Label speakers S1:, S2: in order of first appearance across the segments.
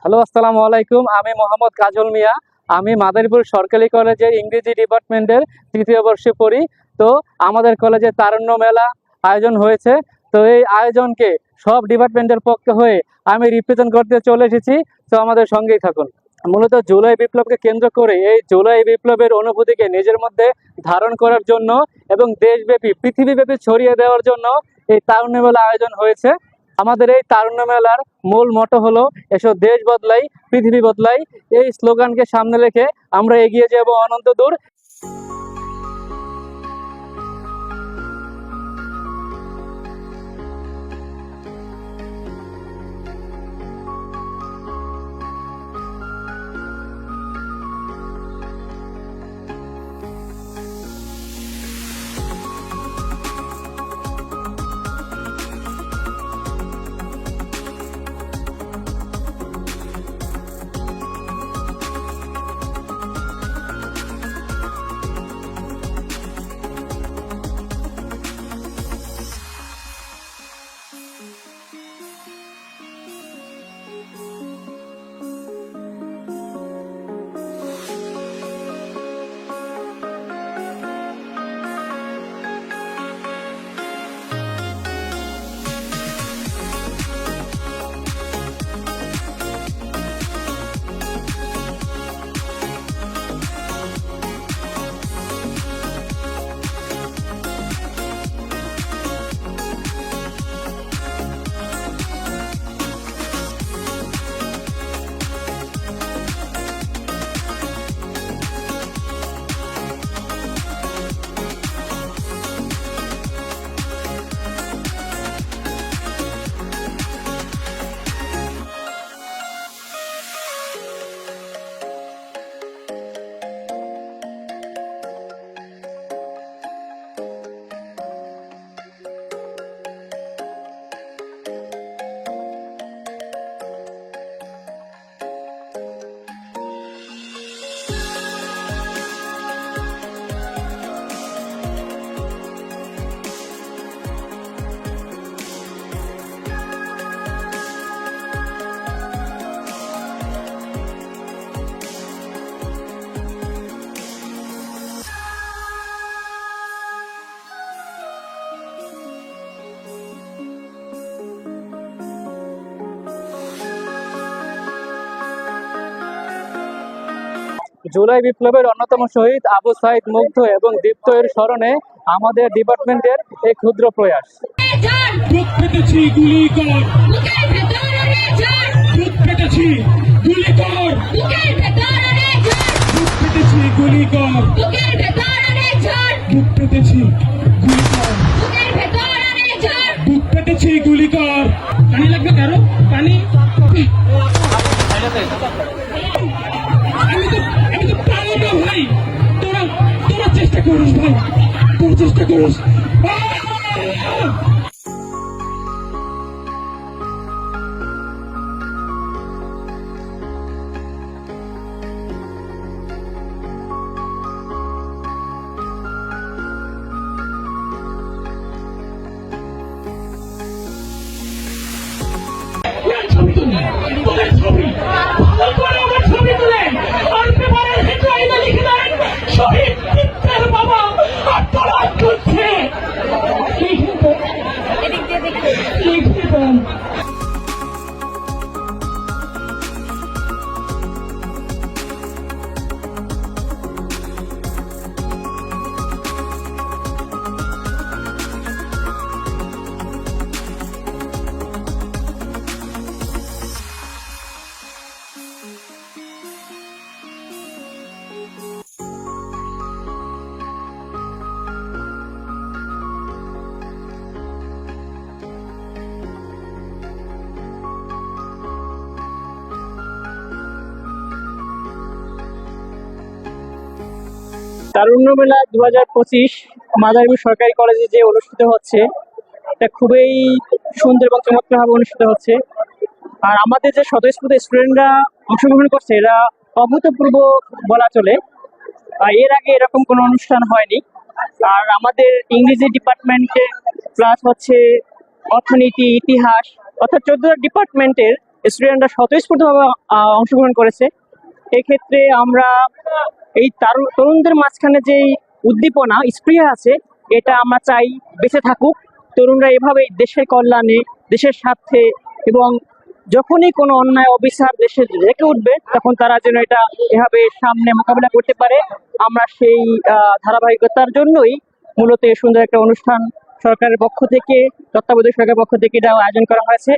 S1: Hello, আসসালামু আলাইকুম। আমি মোহাম্মদ কাজল মিয়া। আমি মাদারীপুর সরকারি কলেজে ইংরেজি ডিপার্টমেন্টের তৃতীয় বর্ষে পড়ি। তো আমাদের কলেজে তারুণ্য মেলা আয়োজন হয়েছে। তো এই আয়োজনকে সব ডিপার্টমেন্টের পক্ষে হয়ে আমি রিপ্রেজেন্ট করতে চলে এসেছি। তো আমাদের সঙ্গেই থাকুন। মূলত জুলাই বিপ্লবকে কেন্দ্র করে এই জুলাই বিপ্লবের অনুভূতিকে নিজের মধ্যে ধারণ করার জন্য এবং দেশব্যাপী পৃথিবীব্যাপী ছড়িয়ে দেওয়ার জন্য এই তারুণ্য মেলা আয়োজন হয়েছে। আমাদের এই তারুণ্য মেলার মূল মোটো হলো এসো দেশ বদলাই পৃথিবী বদলাই। এই স্লোগানকে সামনে রেখে আমরা এগিয়ে যাব অনন্ত দূর। জুলাই বিপ্লবের অন্যতম শহীদ আবু সাইদ মুগ্ধ এবং দীপ্ত এর স্মরণে আমাদের ডিপার্টমেন্টের এই ক্ষুদ্র প্রয়াস।
S2: পানি লাগবে কারো? পানি আমি তো পারবো না ভাই। তোরা তোরা চেষ্টা করিস ভাই, তোরা চেষ্টা করিস। ছবি তুলে তোদের ছবি ভালো করে আমার ছবি তুলে আর পেপারের হেডলাইনে লিখে দেন শহীদ দীপ্তের বাবা আত্মরাত করছে। লিখে দেন।
S3: তারুণ্য মেলা 2025 মাদারীপুর সরকারি কলেজে যে অনুষ্ঠিত হচ্ছে, এটা খুবই সুন্দর এবং চমৎকার ভাবে অনুষ্ঠিত হচ্ছে। আর আমাদের যে স্বতঃস্ফূর্ত স্টুডেন্টরা অংশগ্রহণ করছে, এরা অভূতপূর্ব বলা চলে। এর আগে এরকম কোনো অনুষ্ঠান হয়নি। আর আমাদের ইংরেজি ডিপার্টমেন্টে প্লাস হচ্ছে অর্থনীতি, ইতিহাস, অর্থাৎ 14টা ডিপার্টমেন্টের স্টুডেন্টরা স্বতঃস্ফূর্তভাবে অংশগ্রহণ করেছে। এক্ষেত্রে আমরা এই তরুণদের মাঝখানে যেই উদ্দীপনা স্পৃহা আছে, এটা আমরা চাই বেঁচে থাকুক। তরুণরা এভাবেই দেশের কল্যাণে, দেশের স্বার্থে এবং যখনই কোনো অন্যায় অবিচার দেশে রেখে উঠবে তখন তারা যেন এটা এভাবে সামনে মোকাবিলা করতে পারে। আমরা সেই ধারাবাহিকতার জন্যই মূলত এই সুন্দর একটা অনুষ্ঠান সরকারের পক্ষ থেকে, তত্ত্বাবধায়ক সরকারের পক্ষ থেকে এটা আয়োজন করা হয়েছে।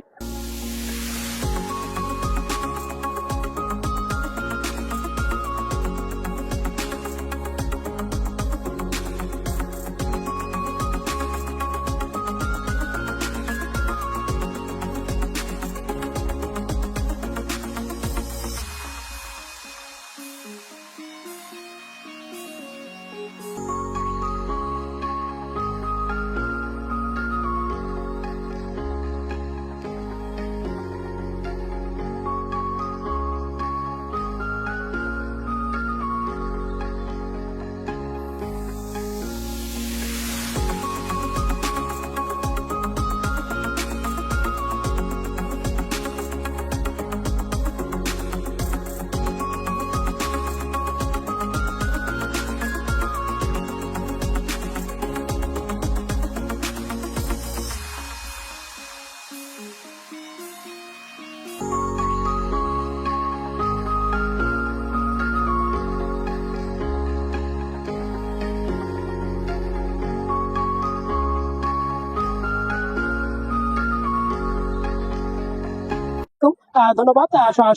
S2: ধন্যবাদ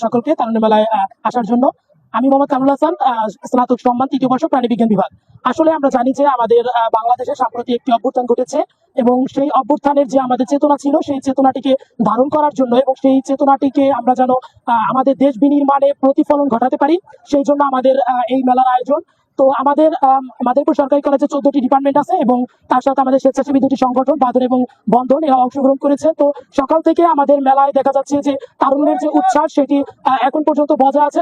S2: সকলকে তারুণ্য মেলায় আসার জন্য। আমি মোহাম্মদ কামরুল হাসান, স্নাতক সম্মান ৩য় বর্ষ প্রাণী বিজ্ঞান বিভাগ। আসলে আমরা জানি যে আমাদের বাংলাদেশে সাম্প্রতিক একটি অভ্যুত্থান ঘটেছে এবং সেই অভ্যুত্থানের যে আমাদের চেতনা ছিল সেই চেতনাটিকে ধারণ করার জন্য এবং সেই চেতনাটিকে আমরা যেন আমাদের দেশ বিনির্মাণে প্রতিফলন ঘটাতে পারি, সেই জন্য আমাদের এই মেলার আয়োজন। তো আমাদের মাদারীপুর সরকারি কলেজে 14টি ডিপার্টমেন্ট আছে এবং তার সাথে আমাদের স্বেচ্ছাসেবী দুটি সংগঠন বাদর এবং বন্ধন এরা অংশগ্রহণ করেছে। তো সকাল থেকে আমাদের মেলায় দেখা যাচ্ছে যে তারুণ্যের যে উচ্ছ্বাস সেটি এখন পর্যন্ত বজায় আছে।